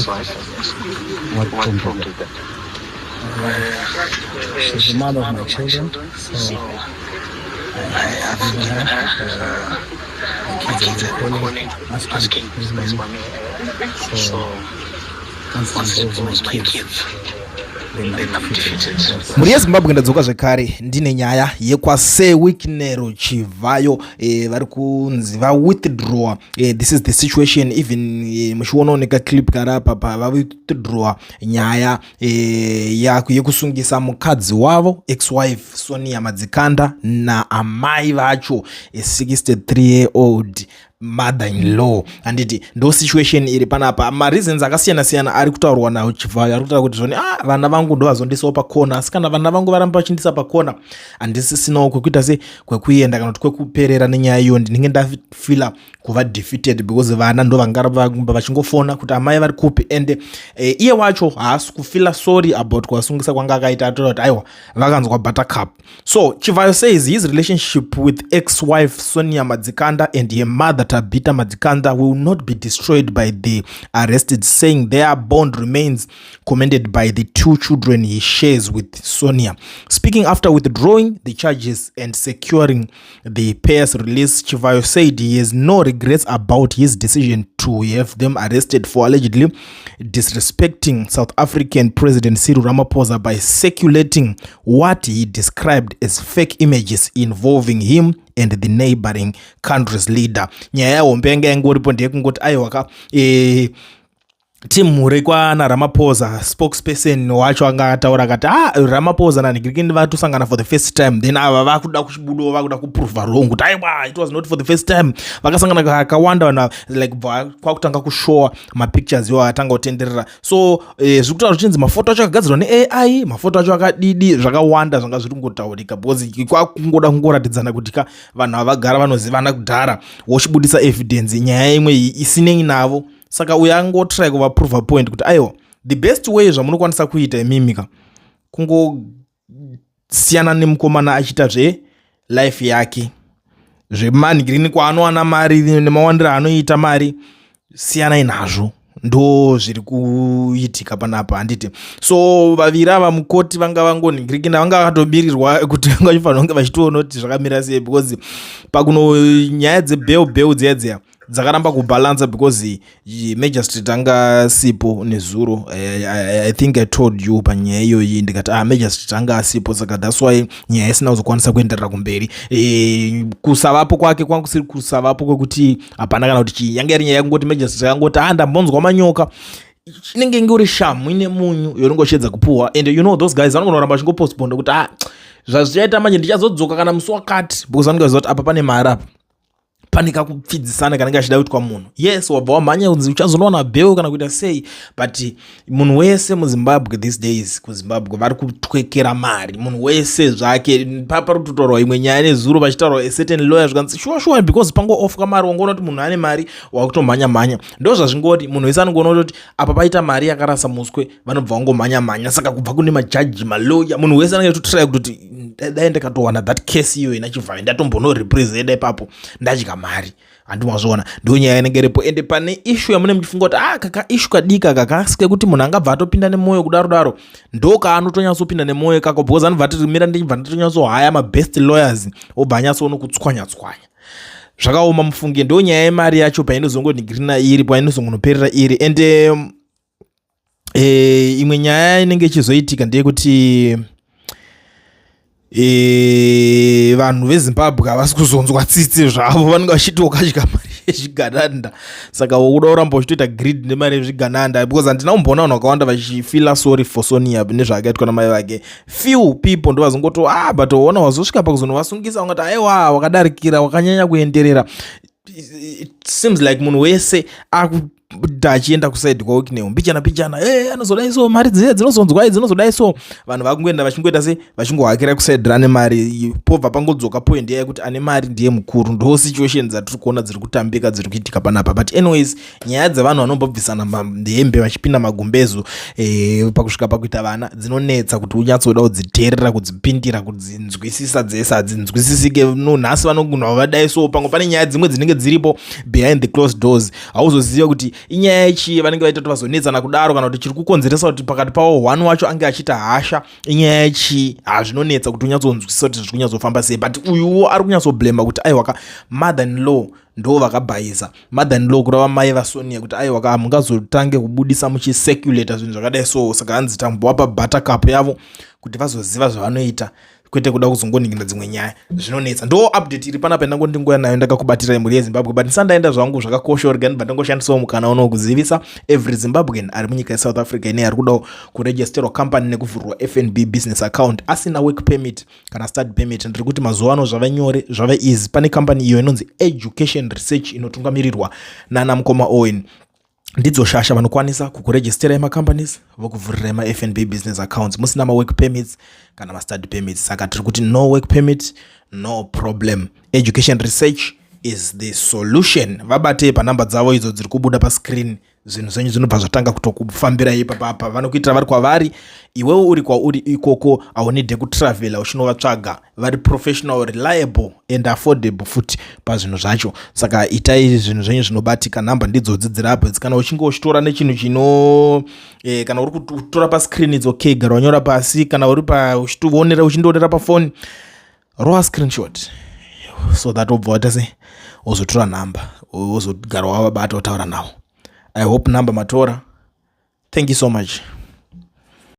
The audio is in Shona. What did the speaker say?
What prompted that? She's the mother of my children, so I have given her my kids are calling, asking, where's mommy? So once they involves my kids, then I'm defeated. Muri yeZimbabwe ndadzoka zvekare ndine nyaya yekwaSewiknero Chivayo vari kunzi Withdrawal. This is the situation, even muchionaoneka clip karapa pa Withdrawal nyaya yekusungisa mukadzi wavo ex-wife Sonia Madzikanda na amai vacho 63-year-old mother-in-law. Anditi ndo situation iri panapa. Mareasons akasiyana ari kutaurwa nawo Chivayo. Ari kutaura kuti zvoni vana vangu ndo vazondisawo pakona, asi kana vana vangu varamba vachindisa pakona handisisinawo kwekuita se kwekuenda kana kuti kwekuperera nenyaya iyo. Ndinenge ndafila kuva defeated because vana ndo vangara vachingofona kuti amai vari kupi, and iye wacho haasi kufila sorry about kuwasungisa kwanga akaita. Atoda kuti aiwa vakanzwa buttercup. So Chivayo says his relationship with ex-wife Sonia Madzikanda and her mother Tabita Madzikanda will not be destroyed by the arrested, saying their bond remains commended by the two children he shares with Sonia. Speaking after withdrawing the charges and securing the pair's release, Chivayo said he has no regrets about his decision to have them arrested for allegedly disrespecting South African President Cyril Ramaphosa by circulating what he described as fake images involving him and the neighboring country's leader. Nyaya yaombenga yangoripo ndeyekungoti aiwaka timhure kwana Ramaphosa, spokesperson wacho anga ataura kati Ramaphosa nanhigiriki ndivatosangana for the first time, then ava vakuda kuchibudo vakuda kuprove wrong kuti aiwa it was not for the first time. Vakasangana kakawanda vanhu like kwakutanga kushowa mapictures iwo atanga kutenderera. So zviri kutaura zvichinzi mafoto acho akagadzirwa neAI, mafoto acho akadidi, zvakawanda zvanga zviri kungotaurika because kwakungoda kungoratidzana kuti ka vanhu avagara vanozivana kudhara wochibudisa evidence nyaya imwe isinei navo. Saka uya angotry kuva prove a point kuti aiwa the best way zvamunokwanisa kuita imimika kungosiyana nemukomana achita life yake zvemanhigirini kwaanowana mari nemawandiro anoita mari, siyana inazvo. Ndo zviri kuitika panapa handiti. So vaviri ava mukoti vanga vangonhingirikina, vanga vakatobirirwa kuti vangachifanira kunge vachitoona kuti zvakamira sei, because pakuno nyaya dzebheu dziya dzakaramba kubalansa because magistrate anga sipo nezuro. I think I told you panyaya iyoyi ndikati magistrate anga asipo, saka that's why nyaya isina kuzokwanisa kuenderera kumberi. Kusavapo kwake kwangu kusiri kusavapo kwekuti hapana kana kuti yanga iri nyaya yakungoti magistrate akangoti ndambonzwa manyoka inenge ingori shamu ine munyu yoringoshedza kupuhwa, and you know those guys vanongoramba vachingopostpone kuti zvazvichaita manje ndichazodzoka kana musi wakati, because vanenge vaziva kuti apa pane mari apa panika kupfidzisana kanenge achida kuitwa munhu. Yes, wabva wamhanya kunzi uchazonowana bheu kana kuita sei, but munhu wese muZimbabwe these days, kuZimbabwe vari kutwekera mari munhu wese zvake. Pari kutotaurwa imwe nyaya nezuro vachitaurwa a certain lawyer zvikanzi sure because pango off kamari wangoona kuti munhu ane mari wakutomhanya. Ndo zvazvingoti munhu wese anongoona kuti apa paita mari yakarasa muswe vanobva vangomhanya. Saka kubva kune majaji malawyer munhu wese anenge achitotry kuti dai ndakatowana that case iyo ina Chivayo ndatombono represent ipapo ndadya mari. Handimazviona ndo nyaya inenge iripo, ende pane issue yamune muchifunga kuti kaka issue kadika kakasike kuti munhu angabva atopinda nemoyo kudaro ndo kaanotonyasopinda nemoyo kako, because anobva atimira ndibva ndatonyasohaya mabest lawyers obva anyatsoona kutswanya zvakaoma mufunge. Ndo nyaya yemari yacho painozongonhingirina iri painozongonoperera iri. Ende imwe nyaya inenge ichizoitika ndeyekuti vanhu veZimbabwe havasi kuzonzwa tsitsi zvavo, vanenge vachitiwo kadya mari yezvigananda. Saka wokuda kuramba uchitoita greed nemari yezvigananda, because handina kumboona vanhu vakawanda vachifila sorry for Sonia nezvaakaitwa namai vake. Few people ndo vazongoto but waona wazosvika pakuzongovasungisa ungati aiwa wakadarikira wakanyanya kuenderera. It seems like munhu wese achienda kusaidi kwaWiknero mbichana anozodai so mari dzinozonzwa dzinozodai so vanhu vakungoenda vachingoita se vachingohakira kusaidira mari pobva pangodzoka point yekuti ane mari ndiye mukuru. Ndo situation dzatiri kuona dziri kutambika dziri kuitika panapa. But anyways nyaya dzevanhu vanombobvisana hembe vachipinda magumbezo pakusvika pakuita vana dzinonetsa kuti unyatsoda kudziteerera kudzipindira kudzinzwisisa dzese hadzinzwisisike. Nhasi vanogona vadai so pango pane nyaya dzimwe dzinenge dziripo behind the closed doors hauzoziva kuti inyaya yechi vanenge vaita kuti vazonetsana kudaro, kana kuti chiri kukonzeresa kuti pakati pavo one wacho ange achita hasha, inyaya yechi zvinonetsa kuti unyatsonzwisisa kuti zviri kunyatsofamba sei. But uyuwo ari kunyatsoblema kuti aiwaka mother in law ndo vakabhaisa, mother in law kurava mai vaSonia kuti aiwaka hamungazotange kubudisa muchiseculator zvinhu zvakadai so. Saka hanzi tambowa pabuttercup yavo kuti vazoziva zvavanoita, kwete kuda kuzongoningira dzimwe nyaya. Zvinonetsa. Ndo update iri panapa ndingongoya nayo ndakakubatira mhuri yeZimbabwe, but ndisandaenda zvangu zvakakosha organi, but ndangoshandisawo mukana uno kuzivisa every Zimbabwean ari munyika yeSouth Africa ine ari kuda kuregisterwa company nekuvhurwa FNB business account asina work permit kana study permit. Ndiri kuti mazuva ano zvava nyore, zvava easy. Pane company iyo inonzi Education Research inotungamirirwa nana Mukoma Owen. Ndidzo shasha vanokwanisa kukuregistera macompanies vokuvhurira FNB business accounts musina work permits kana study permits. Saka tiri kuti no work permit, no problem. Education Research is the solution. Vabate panamba dzavo idzo dziri kubuda pascreen, zvinhu zvenyu zvinobva zvatanga kutokufambira ipapa. Vanokuitira vari kwavari, iwewe uri kwauri ikoko haunidhe kutravela uchinovatsvaga. Vari professional, reliable and affordable futi pazvinhu zvacho. Saka itai zvinhu zvenyu zvinobatika. Namba ndidzodzi dziri apo. Kana uchinge uchitora nechinhu chino kana uri kutora pascreen it's okay, gara wanyora pasi. Kana uri uchindoonera pafoni, rowa screenshot so that obva watase uzotora namba uzogara wavabata utaura navo. I hope namba matora. Thank you so much.